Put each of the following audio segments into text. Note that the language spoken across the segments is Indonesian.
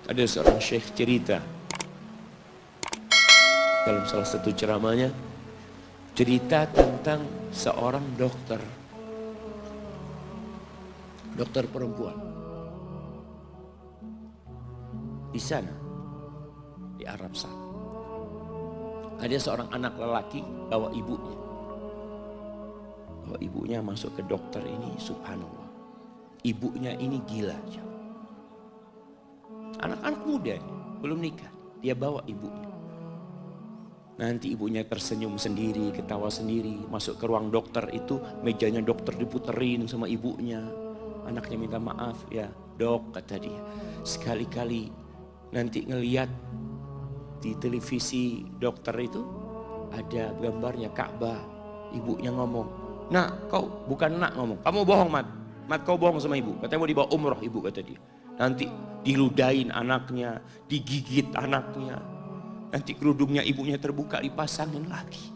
Ada seorang syekh cerita dalam salah satu ceramahnya, cerita tentang seorang dokter perempuan di sana, di Arab sana. Ada seorang anak lelaki bawa ibunya masuk ke dokter ini, subhanallah. Ibunya ini gila. Anak-anak muda belum nikah, dia bawa ibunya. Nanti ibunya tersenyum sendiri, ketawa sendiri. Masuk ke ruang dokter itu, mejanya dokter diputerin sama ibunya. Anaknya minta maaf, ya dok kata dia. Sekali-kali nanti ngeliat di televisi dokter itu ada gambarnya Ka'bah. Ibunya ngomong, nak kau bukan nak ngomong, kamu bohong mat kau bohong sama ibu. Katanya mau dibawa umroh ibu kata dia. Nanti diludahin anaknya, digigit anaknya. Nanti kerudungnya ibunya terbuka, dipasangin lagi.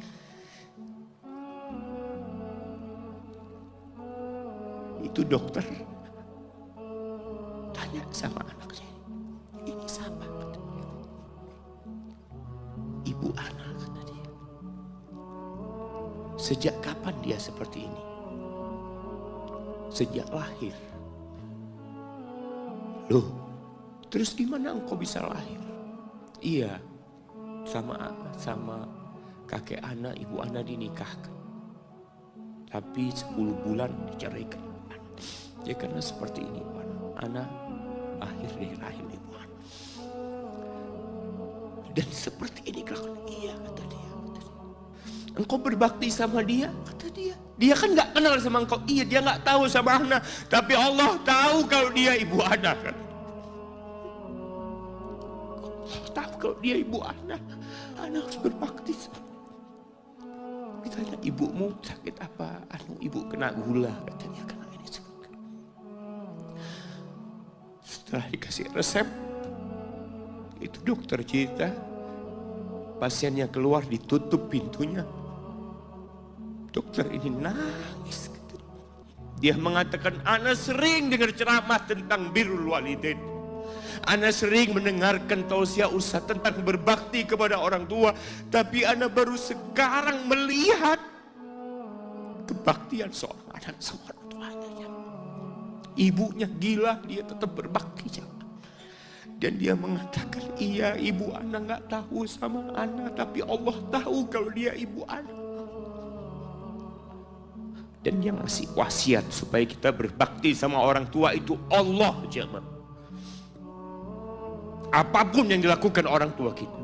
Itu dokter tanya sama anaknya, ini siapa? Ibu anak, kata dia. Sejak kapan dia seperti ini? Sejak lahir. Loh, terus gimana engkau bisa lahir? Iya, sama kakek anak, ibu anak dinikahkan. Tapi 10 bulan diceraikan. Ya karena seperti ini, anak lahir dari rahim ibu anak. Dan seperti ini kelakuan. Iya, kata dia. Engkau berbakti sama dia, kata dia. Dia kan gak kenal sama engkau. Iya, dia gak tahu sama anak. Tapi Allah tahu kalau dia ibu anak. Allah tahu kalau dia ibu anak. Anak harus berbakti. Ditanya, ibumu sakit apa? Ibu kena gula. Katanya kena ini. Setelah dikasih resep, itu dokter cerita, pasiennya keluar ditutup pintunya. Dokter ini nangis. Dia mengatakan, ana sering dengar ceramah tentang birrul walidain. Ana sering mendengarkan tausiah ustaz tentang berbakti kepada orang tua. Tapi ana baru sekarang melihat kebaktian seorang anak sama orang tuanya. Ibunya gila, dia tetap berbakti. Dan dia mengatakan, iya ibu anak gak tahu sama anak. Tapi Allah tahu kalau dia ibu anak. Dan yang ngasih wasiat supaya kita berbakti sama orang tua itu Allah, jemaah. Apapun yang dilakukan orang tua kita.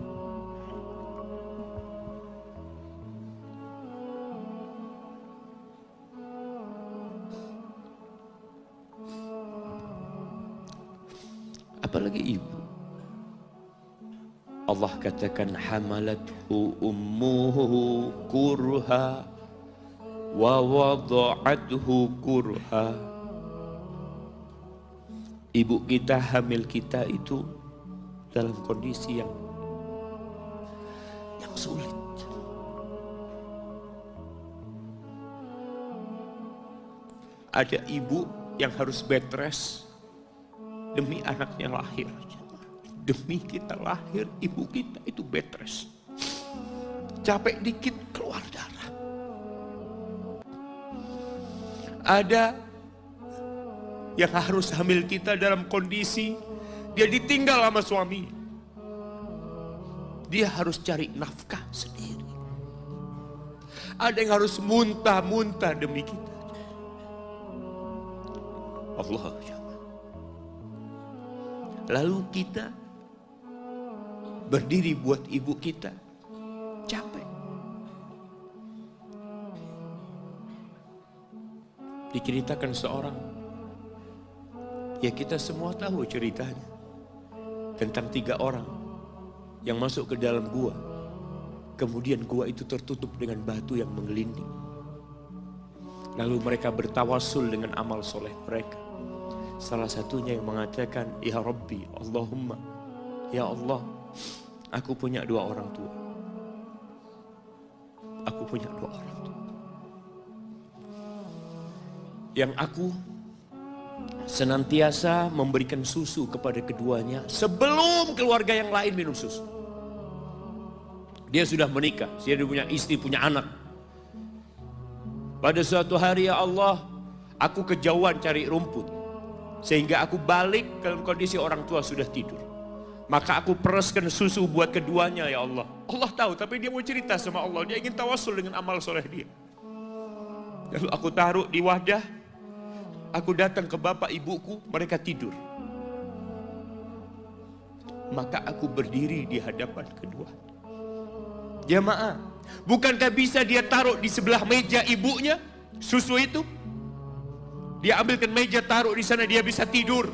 Apalagi ibu. Allah katakan, hamalathu ummuhu kurha wa wada'athu kurha. Ibu kita, hamil kita itu dalam kondisi yang sulit. Ada ibu yang harus bed rest demi anaknya lahir. Demi kita lahir, ibu kita itu bed rest. Capek dikit keluar darah. Ada yang harus hamil kita dalam kondisi dia ditinggal sama suami. Dia harus cari nafkah sendiri. Ada yang harus muntah-muntah demi kita. Allah. Lalu kita berdiri buat ibu kita. Capek. Diceritakan seorang, ya kita semua tahu ceritanya, tentang 3 orang yang masuk ke dalam gua. Kemudian gua itu tertutup dengan batu yang menggelinding. Lalu mereka bertawasul dengan amal soleh mereka. Salah satunya yang mengatakan, ya Rabbi, Allahumma, ya Allah, aku punya 2 orang tua. Aku punya 2 orang tua. Yang aku senantiasa memberikan susu kepada keduanya sebelum keluarga yang lain minum susu. Dia sudah menikah, dia punya istri, punya anak. Pada suatu hari, ya Allah, aku kejauhan cari rumput. Sehingga aku balik dalam kondisi orang tua sudah tidur. Maka aku pereskan susu buat keduanya, ya Allah. Allah tahu, tapi dia mau cerita sama Allah. Dia ingin tawasul dengan amal soleh dia. Lalu aku taruh di wadah. Aku datang ke bapak ibuku, mereka tidur. Maka aku berdiri di hadapan kedua. Jamaah, bukankah bisa dia taruh di sebelah meja ibunya susu itu? Dia ambilkan meja, taruh di sana, dia bisa tidur.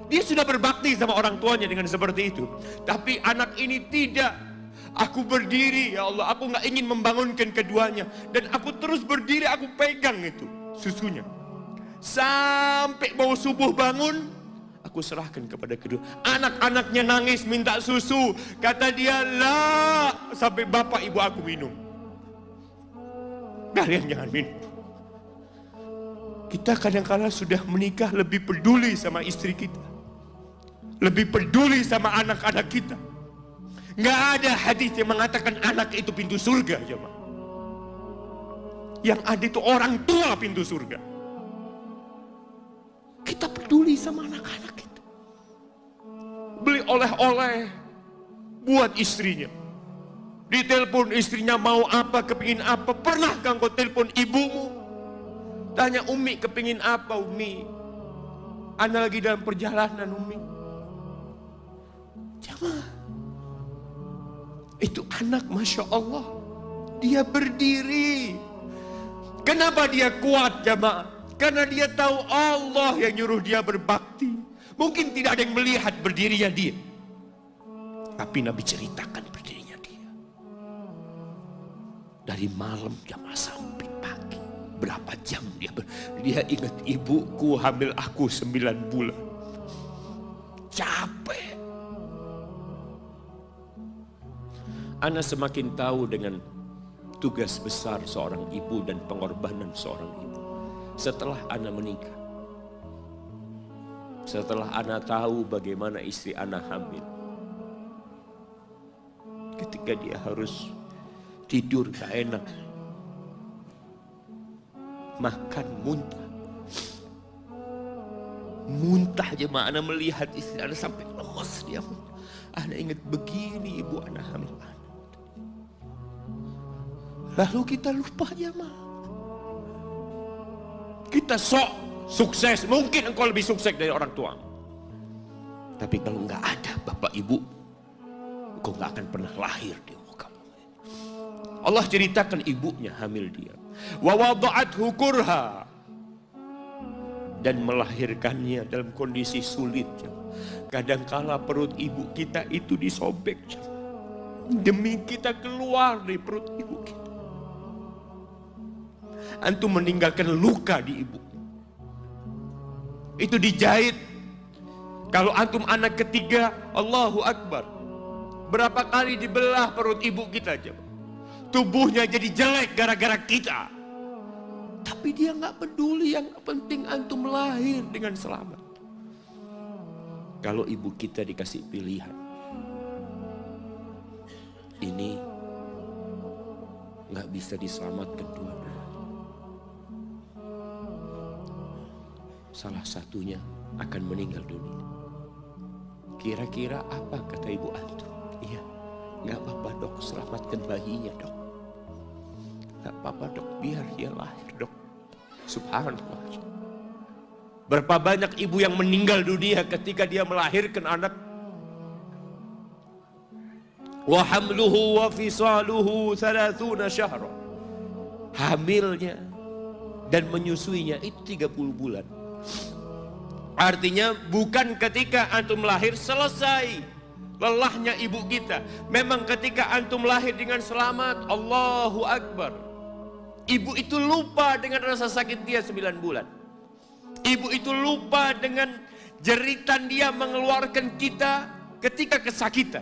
Dia sudah berbakti sama orang tuanya dengan seperti itu. Tapi anak ini tidak. Aku berdiri, ya Allah, aku gak ingin membangunkan keduanya. Dan aku terus berdiri, aku pegang itu susunya. Sampai mau subuh bangun, aku serahkan kepada kedua. Anak-anaknya nangis minta susu. Kata dia, lah, sampai bapak ibu aku minum. Kalian jangan minum. Kita kadang-kadang sudah menikah lebih peduli sama istri kita. Lebih peduli sama anak-anak kita. Nggak ada hadis yang mengatakan anak itu pintu surga, jemaah. Yang ada itu orang tua pintu surga. Kita peduli sama anak-anak kita. Beli oleh-oleh buat istrinya. Ditelepon istrinya mau apa, kepingin apa. Pernahkah engkau telepon ibumu? Tanya, Umi kepingin apa, Umi? Ana lagi dalam perjalanan, Umi. Jamaah, itu anak, Masya Allah, dia berdiri. Kenapa dia kuat, jamaah? Karena dia tahu Allah yang nyuruh dia berbakti. Mungkin tidak ada yang melihat berdirinya dia, tapi Nabi ceritakan berdirinya dia. Dari malam jamaah sampai pagi. Berapa jam dia ingat, ibuku hamil aku 9 bulan. Capek. Ana semakin tahu dengan tugas besar seorang ibu dan pengorbanan seorang ibu. Setelah Ana menikah. Setelah Ana tahu bagaimana istri Ana hamil. Ketika dia harus tidur gak enak. Makan muntah. Muntah jemaah. Ana melihat istri Ana sampai lemas dia. Ana ingat begini ibu Ana hamil Ana. Lalu kita lupa jemaah. Kita sok sukses. Mungkin engkau lebih sukses dari orang tua. Tapi kalau enggak ada bapak ibu, engkau enggak akan pernah lahir di muka bumi. Allah ceritakan ibunya hamil dia. Wa wada'athu kurha, dan melahirkannya dalam kondisi sulit. Kadangkala perut ibu kita itu disobek demi kita keluar dari perut ibu kita. Antum meninggalkan luka di ibu. Itu dijahit. Kalau antum anak ketiga, Allahu Akbar, berapa kali dibelah perut ibu kita aja. Tubuhnya jadi jelek gara-gara kita. Tapi dia nggak peduli, yang penting antum lahir dengan selamat. Kalau ibu kita dikasih pilihan, ini nggak bisa diselamatkan dua-duanya. Salah satunya akan meninggal dunia. Kira-kira apa kata ibu antum? Iya, nggak apa-apa dok, selamatkan bayinya dok. Gak apa-apa dok, biar dia lahir dok. Subhanallah. Berapa banyak ibu yang meninggal dunia ketika dia melahirkan anak. Wa hamluhu wa fisaluhu 30 syahra. Hamilnya dan menyusuinya itu 30 bulan. Artinya bukan ketika antum lahir selesai lelahnya ibu kita. Memang ketika antum lahir dengan selamat, Allahu Akbar. Ibu itu lupa dengan rasa sakit dia 9 bulan. Ibu itu lupa dengan jeritan dia mengeluarkan kita ketika kesakitan.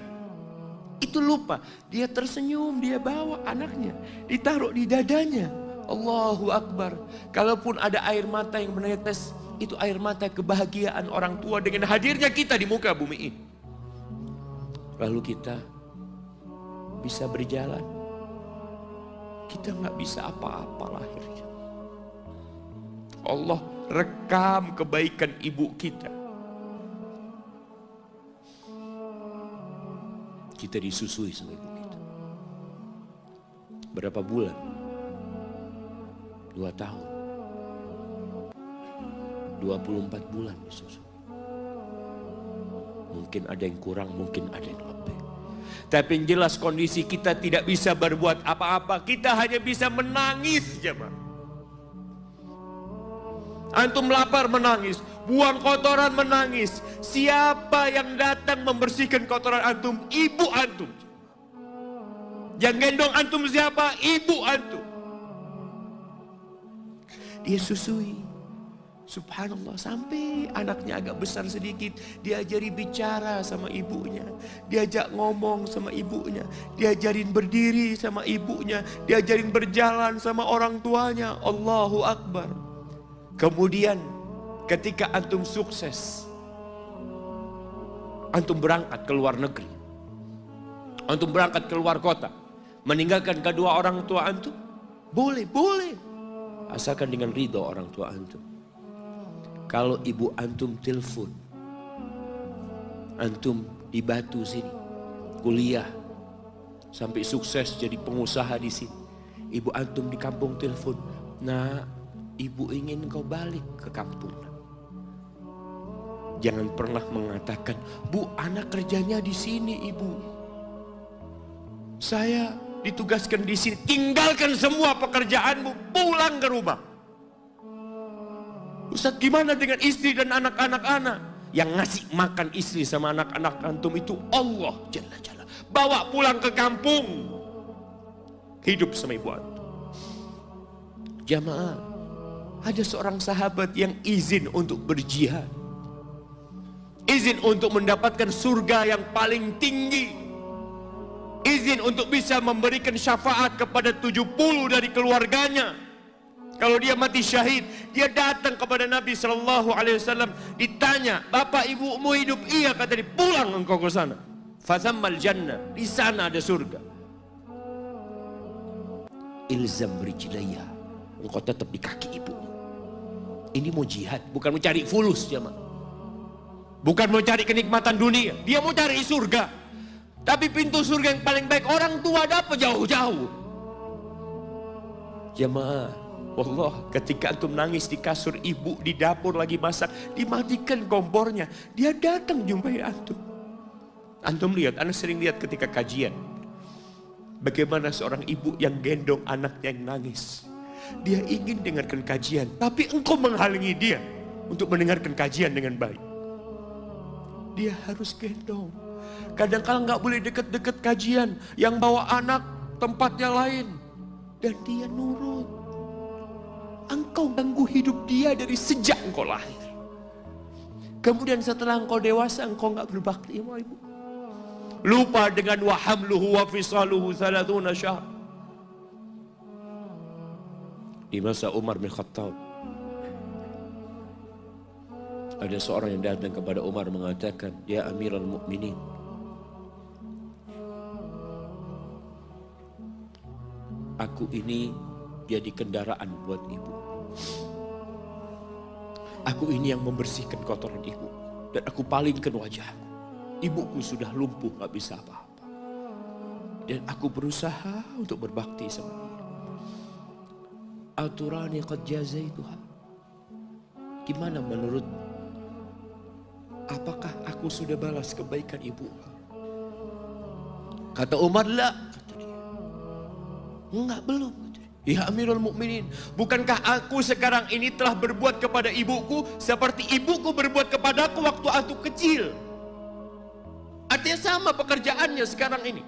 Itu lupa. Dia tersenyum, dia bawa anaknya, ditaruh di dadanya. Allahu Akbar. Kalaupun ada air mata yang menetes, Itu air mata kebahagiaan orang tua dengan hadirnya kita di muka bumi ini. Lalu kita bisa berjalan. Kita nggak bisa apa-apa lahirnya. Allah rekam kebaikan ibu kita. Kita disusui sama ibu kita. Berapa bulan? 2 tahun. 24 bulan disusui. Mungkin ada yang kurang, mungkin ada yang lebih. Tapi yang jelas kondisi kita tidak bisa berbuat apa-apa. Kita hanya bisa menangis, jemaah. Antum lapar menangis, buang kotoran menangis. Siapa yang datang membersihkan kotoran antum? Ibu antum. Yang gendong antum siapa? Ibu antum. Dia susui. Subhanallah, sampai anaknya agak besar sedikit, diajari bicara sama ibunya, diajak ngomong sama ibunya, diajarin berdiri sama ibunya, diajarin berjalan sama orang tuanya. Allahu Akbar. Kemudian ketika antum sukses, antum berangkat ke luar negeri, antum berangkat ke luar kota, meninggalkan kedua orang tua antum, boleh, asalkan dengan ridho orang tua antum. Kalau ibu antum telepon, antum di Batu sini, kuliah, sampai sukses jadi pengusaha di sini. Ibu antum di kampung telepon, nah ibu ingin kau balik ke kampung. Jangan pernah mengatakan, bu anak kerjanya di sini ibu. Saya ditugaskan di sini, tinggalkan semua pekerjaanmu, pulang ke rumah. Ustaz, gimana dengan istri dan anak-anak anak? Yang ngasih makan istri sama anak-anak antum itu Allah Jalla Jalla. Bawa pulang ke kampung, hidup sama ibu antum. Jamaah, ada seorang sahabat yang izin untuk berjihad, izin untuk mendapatkan surga yang paling tinggi, izin untuk bisa memberikan syafaat kepada 70 dari keluarganya. Kalau dia mati syahid, dia datang kepada Nabi SAW, ditanya, bapak ibumu hidup? Iya, kata dia, pulang engkau ke sana. Fathammal jannah, di sana ada surga. Ilzam rijlaya, engkau tetap di kaki ibumu. Ini mau jihad, bukan mau cari fulus, jemaah. Bukan mau cari kenikmatan dunia, dia mau cari surga. Tapi pintu surga yang paling baik orang tua dapat jauh-jauh. Jemaah, Allah, ketika antum nangis di kasur ibu, di dapur lagi masak, dimatikan kompornya, dia datang jumpai antum. Antum lihat, anak sering lihat ketika kajian, bagaimana seorang ibu yang gendong anaknya yang nangis. Dia ingin dengarkan kajian, tapi engkau menghalangi dia untuk mendengarkan kajian dengan baik. Dia harus gendong. Kadang-kadang nggak boleh deket-deket kajian, yang bawa anak tempatnya lain, dan dia nurut. Engkau ganggu hidup dia dari sejak engkau lahir. Kemudian setelah engkau dewasa, engkau nggak berbakti sama ibu. Lupa dengan wa hamluhu wa fisaluhu 30 syahr. Di masa Umar bin Khattab, ada seorang yang datang kepada Umar mengatakan, ya Amirul Mukminin, aku ini jadi kendaraan buat ibu. Aku ini yang membersihkan kotoran ibu, dan aku palingkan wajahku. Ibuku sudah lumpuh, gak bisa apa-apa, dan aku berusaha untuk berbakti sama dia. Aturani qad jazaituha. Gimana menurutmu? Apakah aku sudah balas kebaikan ibu? Kata Umar, la. Kata dia, enggak, belum. Ya Amirul Mukminin, bukankah aku sekarang ini telah berbuat kepada ibuku seperti ibuku berbuat kepadaku waktu aku kecil? Artinya sama pekerjaannya sekarang ini.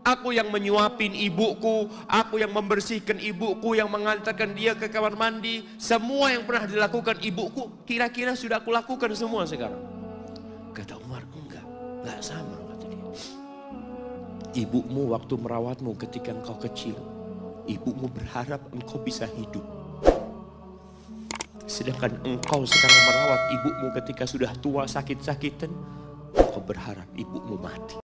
Aku yang menyuapin ibuku, aku yang membersihkan ibuku, yang mengantarkan dia ke kamar mandi. Semua yang pernah dilakukan ibuku, kira-kira sudah aku lakukan semua sekarang. Kata Umar, enggak sama, kata dia. Ibumu waktu merawatmu ketika engkau kecil, ibumu berharap engkau bisa hidup. Sedangkan engkau sekarang merawat ibumu ketika sudah tua sakit-sakitan. Kau berharap ibumu mati.